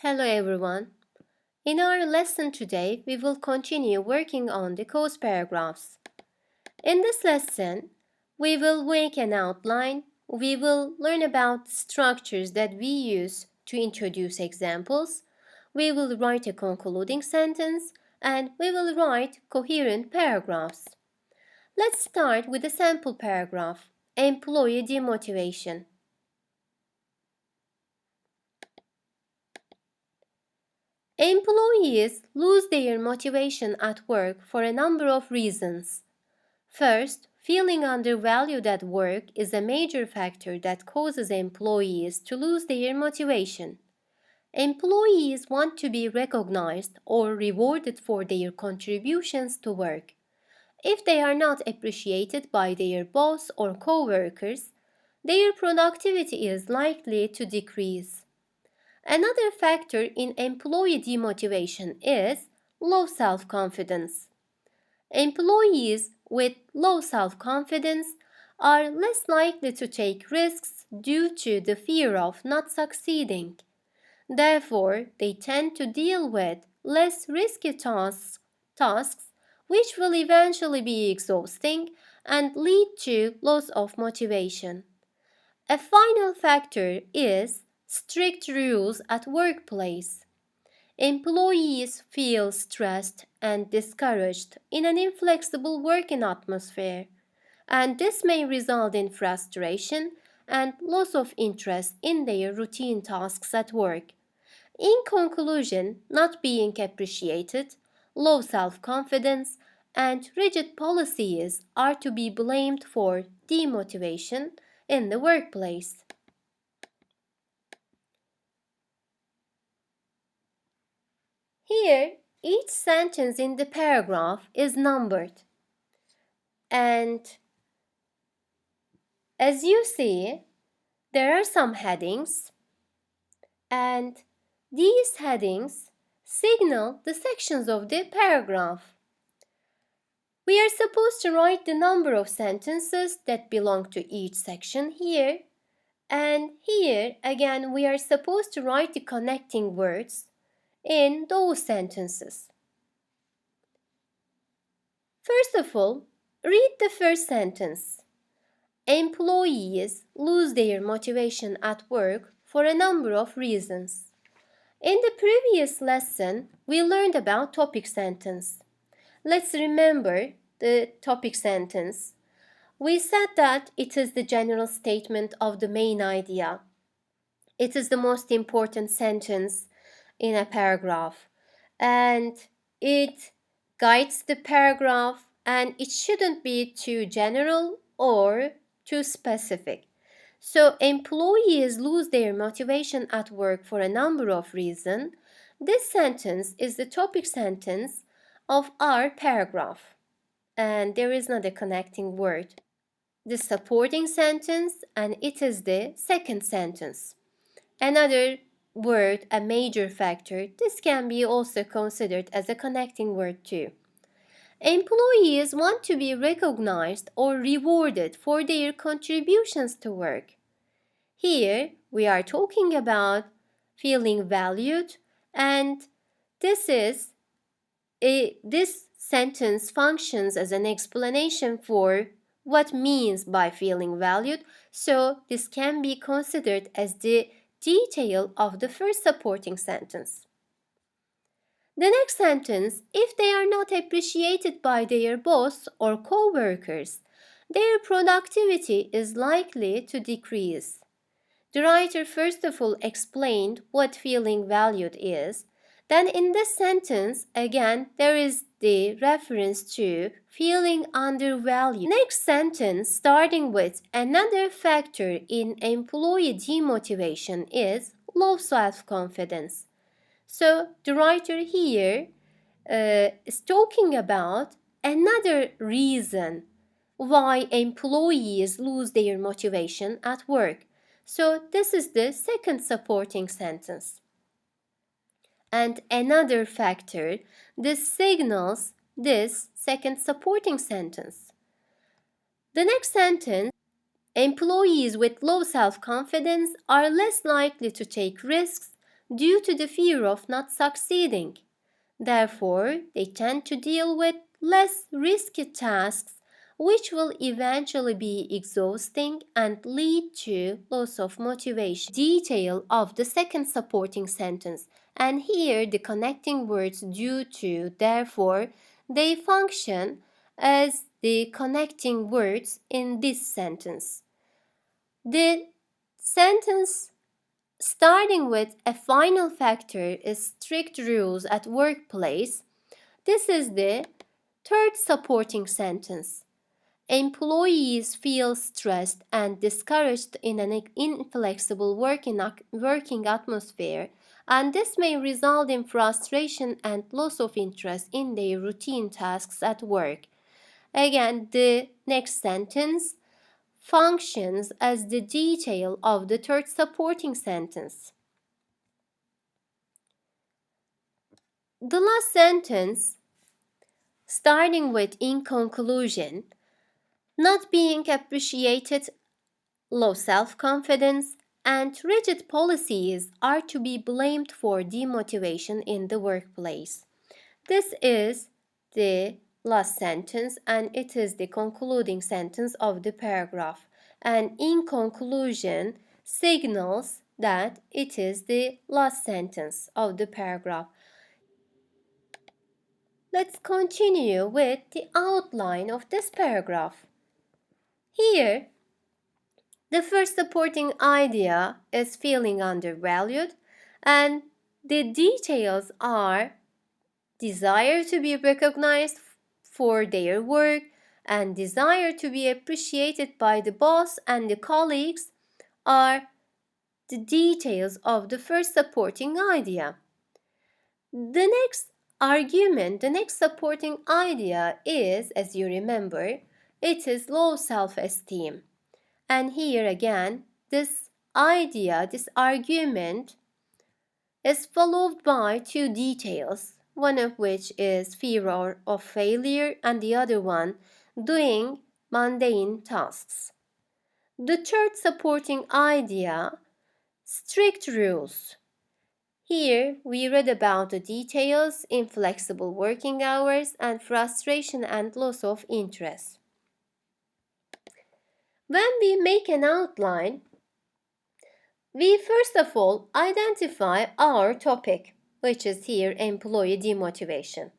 Hello everyone. In our lesson today, we will continue working on the cause paragraphs. In this lesson, we will make an outline. We will learn about structures that we use to introduce examples. We will write a concluding sentence and we will write coherent paragraphs. Let's start with a sample paragraph, employee demotivation. Employees lose their motivation at work for a number of reasons. First, feeling undervalued at work is a major factor that causes employees to lose their motivation. Employees want to be recognized or rewarded for their contributions to work. If they are not appreciated by their boss or coworkers, their productivity is likely to decrease. Another factor in employee demotivation is low self-confidence. Employees with low self-confidence are less likely to take risks due to the fear of not succeeding. Therefore, they tend to deal with less risky tasks which will eventually be exhausting and lead to loss of motivation. A final factor is strict rules at workplace. Employees feel stressed and discouraged in an inflexible working atmosphere, and this may result in frustration and loss of interest in their routine tasks at work. In conclusion, not being appreciated, low self confidence, and rigid policies are to be blamed for demotivation in the workplace. Here, each sentence in the paragraph is numbered, and as you see, there are some headings, and these headings signal the sections of the paragraph. We are supposed to write the number of sentences that belong to each section here, and here again we are supposed to write the connecting words in those sentences. First of all, read the first sentence. Employees lose their motivation at work for a number of reasons. In the previous lesson, we learned about topic sentence. Let's remember the topic sentence. We said that it is the general statement of the main idea. It is the most important sentence in a paragraph, and it guides the paragraph, and it shouldn't be too general or too specific. So employees lose their motivation at work for a number of reasons. This sentence is the topic sentence of our paragraph, and there is not a connecting word. The supporting sentence, and it is the second sentence. Another word, a major factor, this can be also considered as a connecting word too. Employees want to be recognized or rewarded for their contributions to work. Here, we are talking about feeling valued, and this sentence functions as an explanation for what means by feeling valued, so this can be considered as the detail of the first supporting sentence. The next sentence, if they are not appreciated by their boss or co-workers, their productivity is likely to decrease. The writer first of all explained what feeling valued is. Then in this sentence, again, there is the reference to feeling undervalued. Next sentence, starting with another factor in employee demotivation is low self-confidence. So the writer here is talking about another reason why employees lose their motivation at work. So this is the second supporting sentence. And another factor, this signals this second supporting sentence. The next sentence, employees with low self-confidence are less likely to take risks due to the fear of not succeeding. Therefore, they tend to deal with less risky tasks, which will eventually be exhausting and lead to loss of motivation. Detail of the second supporting sentence, and here the connecting words due to, therefore, they function as the connecting words in this sentence. The sentence starting with a final factor is strict rules at workplace. This is the third supporting sentence. Employees feel stressed and discouraged in an inflexible working atmosphere, and this may result in frustration and loss of interest in their routine tasks at work. Again, the next sentence functions as the detail of the third supporting sentence. The last sentence, starting with in conclusion, not being appreciated, low self-confidence, and rigid policies are to be blamed for demotivation in the workplace. This is the last sentence and it is the concluding sentence of the paragraph. And in conclusion signals that it is the last sentence of the paragraph. Let's continue with the outline of this paragraph. Here, the first supporting idea is feeling undervalued, and the details are desire to be recognized for their work and desire to be appreciated by the boss and the colleagues are the details of the first supporting idea. The next supporting idea is, as you remember, it is low self-esteem. And here again, this argument is followed by two details, one of which is fear of failure and the other one doing mundane tasks. The third supporting idea, strict rules. Here we read about the details, inflexible working hours, and frustration and loss of interest. When we make an outline, we first of all identify our topic, which is here employee demotivation.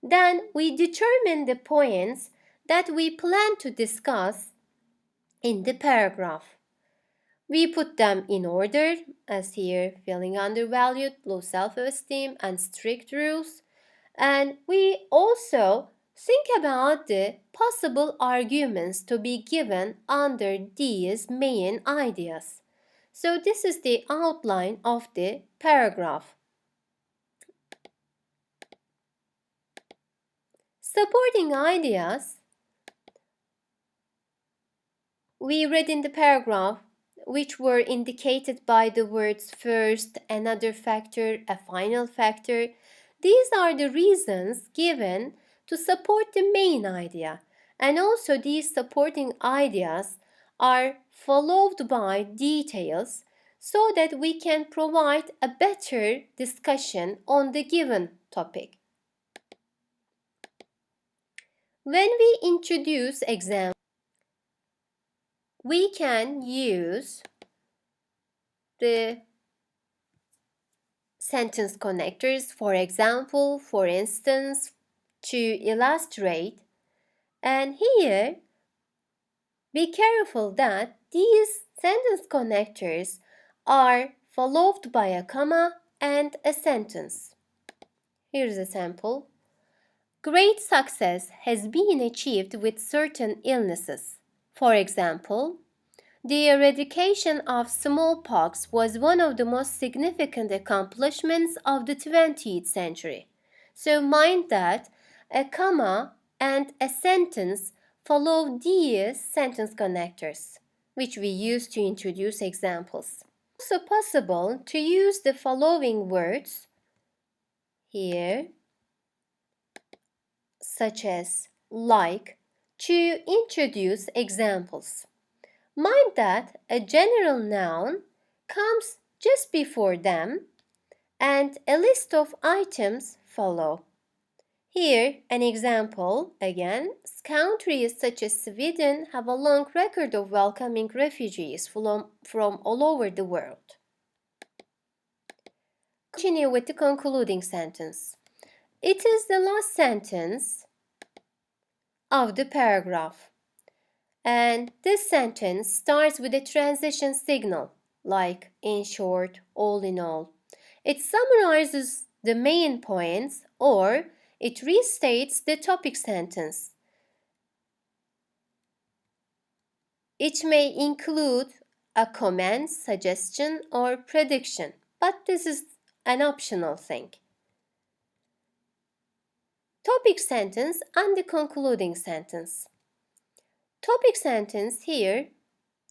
Then we determine the points that we plan to discuss in the paragraph. We put them in order, as here feeling undervalued, low self-esteem, and strict rules. And we also think about the possible arguments to be given under these main ideas. So this is the outline of the paragraph. Supporting ideas we read in the paragraph, which were indicated by the words first, another factor, a final factor. These are the reasons given to support the main idea, and also these supporting ideas are followed by details so that we can provide a better discussion on the given topic. When we introduce examples, we can use the sentence connectors, for example, for instance, to illustrate. And here, be careful that these sentence connectors are followed by a comma and a sentence. Here's a sample. Great success has been achieved with certain illnesses. For example, the eradication of smallpox was one of the most significant accomplishments of the 20th century. So mind that a comma and a sentence follow these sentence connectors, which we use to introduce examples. It's also possible to use the following words here, such as like, to introduce examples. Mind that a general noun comes just before them and a list of items follow. Here, an example again. Countries such as Sweden have a long record of welcoming refugees from all over the world. Continue with the concluding sentence. It is the last sentence of the paragraph. And this sentence starts with a transition signal, like in short, all in all. It summarizes the main points or it restates the topic sentence. It may include a comment, suggestion, or prediction, but this is an optional thing. Topic sentence and the concluding sentence. Topic sentence here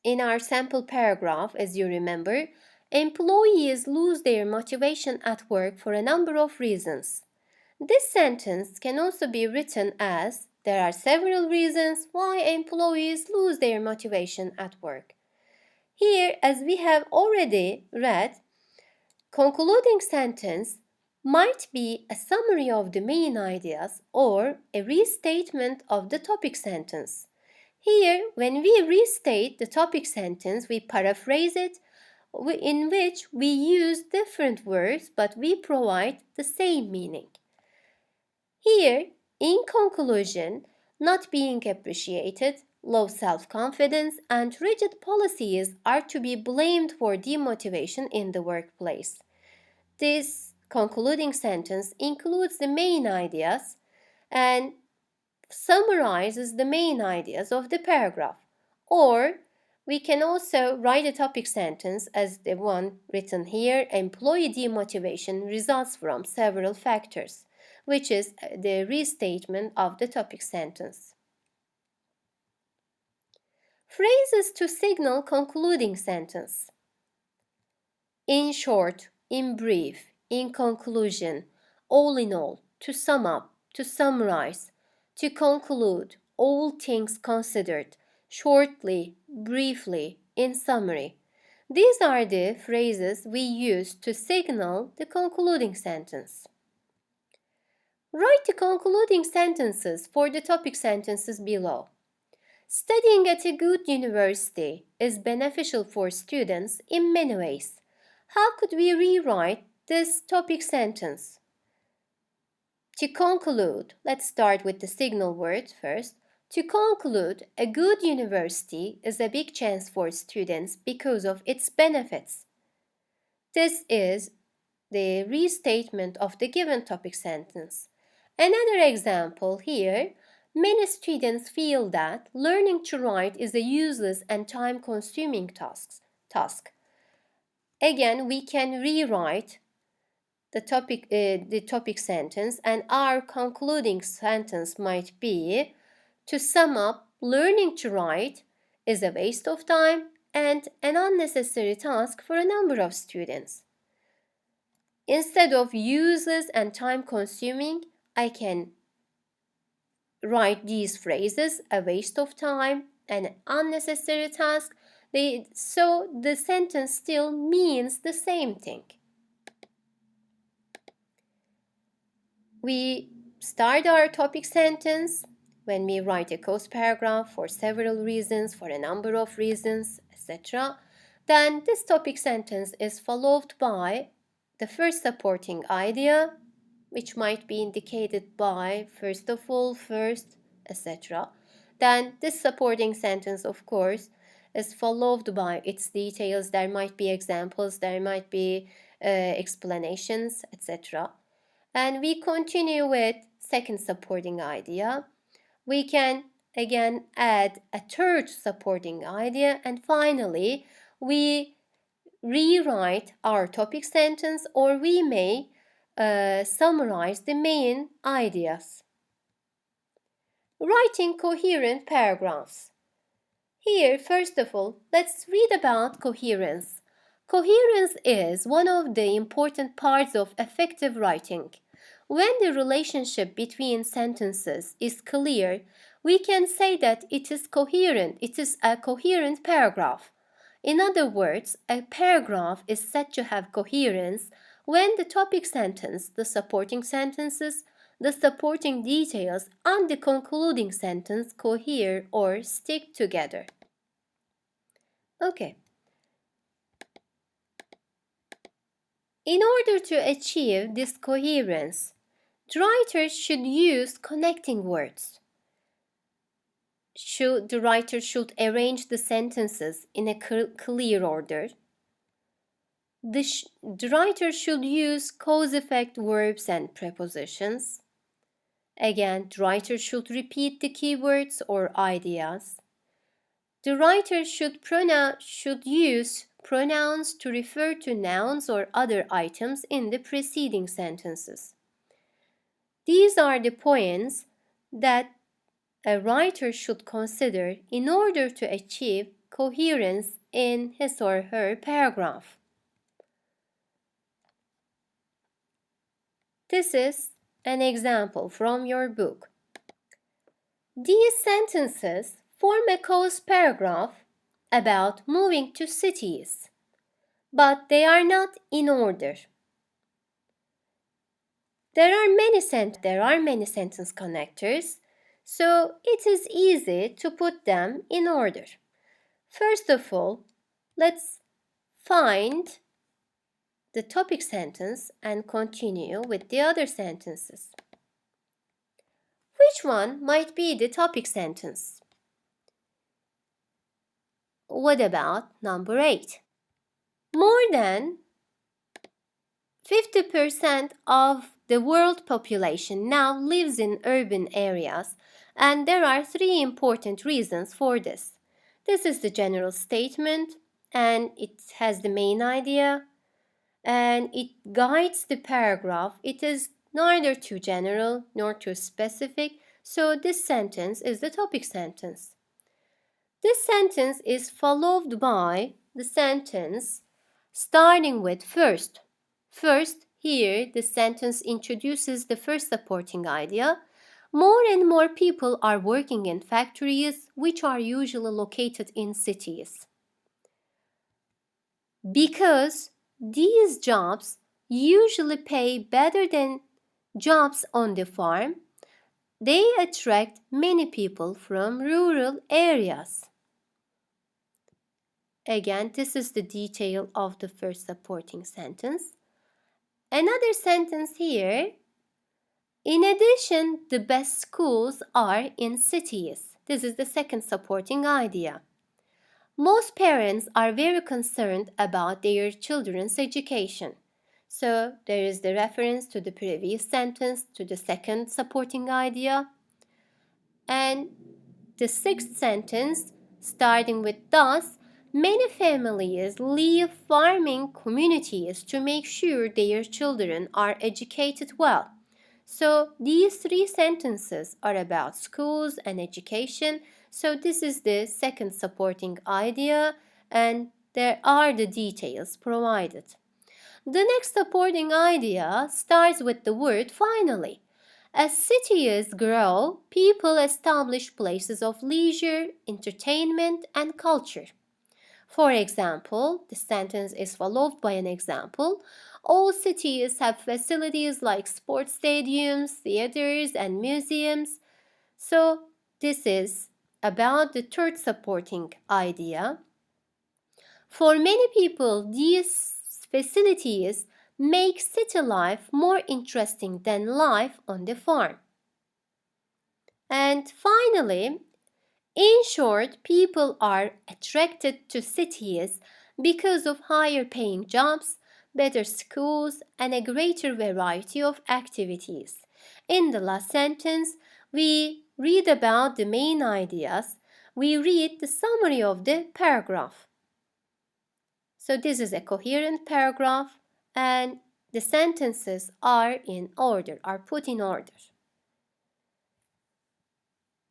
in our sample paragraph, as you remember, employees lose their motivation at work for a number of reasons. This sentence can also be written as there are several reasons why employees lose their motivation at work. Here, as we have already read, concluding sentence might be a summary of the main ideas or a restatement of the topic sentence. Here, when we restate the topic sentence, we paraphrase it, in which we use different words but we provide the same meaning. Here, in conclusion, not being appreciated, low self-confidence, and rigid policies are to be blamed for demotivation in the workplace. This concluding sentence includes the main ideas and summarizes the main ideas of the paragraph. Or we can also write a topic sentence as the one written here. Employee demotivation results from several factors, which is the restatement of the topic sentence. Phrases to signal concluding sentence. In short, in brief, in conclusion, all in all, to sum up, to summarize, to conclude, all things considered, shortly, briefly, in summary. These are the phrases we use to signal the concluding sentence. Write the concluding sentences for the topic sentences below. Studying at a good university is beneficial for students in many ways. How could we rewrite this topic sentence? To conclude, let's start with the signal word first. To conclude, a good university is a big chance for students because of its benefits. This is the restatement of the given topic sentence. Another example here, many students feel that learning to write is a useless and time-consuming task. Again, we can rewrite the topic sentence, and our concluding sentence might be, to sum up, learning to write is a waste of time and an unnecessary task for a number of students. Instead of useless and time-consuming, I can write these phrases, a waste of time, an unnecessary task, so the sentence still means the same thing. We start our topic sentence when we write a cause paragraph for several reasons, for a number of reasons, etc. Then this topic sentence is followed by the first supporting idea, which might be indicated by first of all, first, etc. Then this supporting sentence, of course, is followed by its details. There might be examples, there might be explanations, etc. And we continue with second supporting idea. We can again add a third supporting idea, and finally we rewrite our topic sentence, or we may summarize the main ideas. Writing coherent paragraphs. Here, first of all, let's read about coherence. Coherence is one of the important parts of effective writing. When the relationship between sentences is clear, we can say that it is coherent. It is a coherent paragraph. In other words, a paragraph is said to have coherence when the topic sentence, the supporting sentences, the supporting details, and the concluding sentence cohere or stick together. Okay. In order to achieve this coherence, the writer should use connecting words. The writer should arrange the sentences in a clear order. The writer should use cause-effect verbs and prepositions. Again, the writer should repeat the keywords or ideas. The writer should use pronouns to refer to nouns or other items in the preceding sentences. These are the points that a writer should consider in order to achieve coherence in his or her paragraph. This is an example from your book. These sentences form a cause paragraph about moving to cities, but they are not in order. There are many sentence connectors, so it is easy to put them in order. First of all, let's find the topic sentence and continue with the other sentences. Which one might be the topic sentence? What about number 8? More than 50% of the world population now lives in urban areas, and there are 3 important reasons for this. This is the general statement, and it has the main idea, and it guides the paragraph. It is neither too general nor too specific, so this sentence is the topic sentence. This sentence is followed by the sentence starting with first. First, here the sentence introduces the first supporting idea. More and more people are working in factories, which are usually located in cities. Because these jobs usually pay better than jobs on the farm, they attract many people from rural areas. Again, this is the detail of the first supporting sentence. Another sentence here. In addition, the best schools are in cities. This is the second supporting idea. Most parents are very concerned about their children's education. So there is the reference to the previous sentence, to the second supporting idea. And the sixth sentence, starting with thus, many families leave farming communities to make sure their children are educated well. So these 3 sentences are about schools and education. So this is the second supporting idea, and there are the details provided. The next supporting idea starts with the word finally. As cities grow, people establish places of leisure, entertainment, and culture. For example, the sentence is followed by an example. All cities have facilities like sports stadiums, theaters, and museums. So, this is about the third supporting idea. For many people, these facilities make city life more interesting than life on the farm. And finally, in short, people are attracted to cities because of higher paying jobs, better schools, and a greater variety of activities. In the last sentence, we read about the main ideas. We read the summary of the paragraph. So this is a coherent paragraph, and the sentences are in order, are put in order.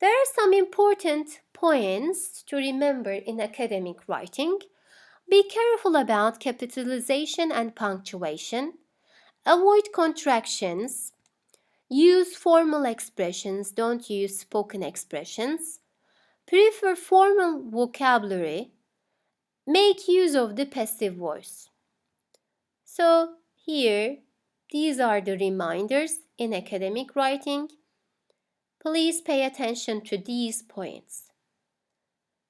There are some important points to remember in academic writing. Be careful about capitalization and punctuation. Avoid contractions. Use formal expressions, don't use spoken expressions. Prefer formal vocabulary. Make use of the passive voice. So Here, these are the reminders in academic writing. Please pay attention to these points.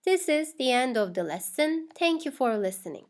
This is the end of the lesson. Thank you for listening.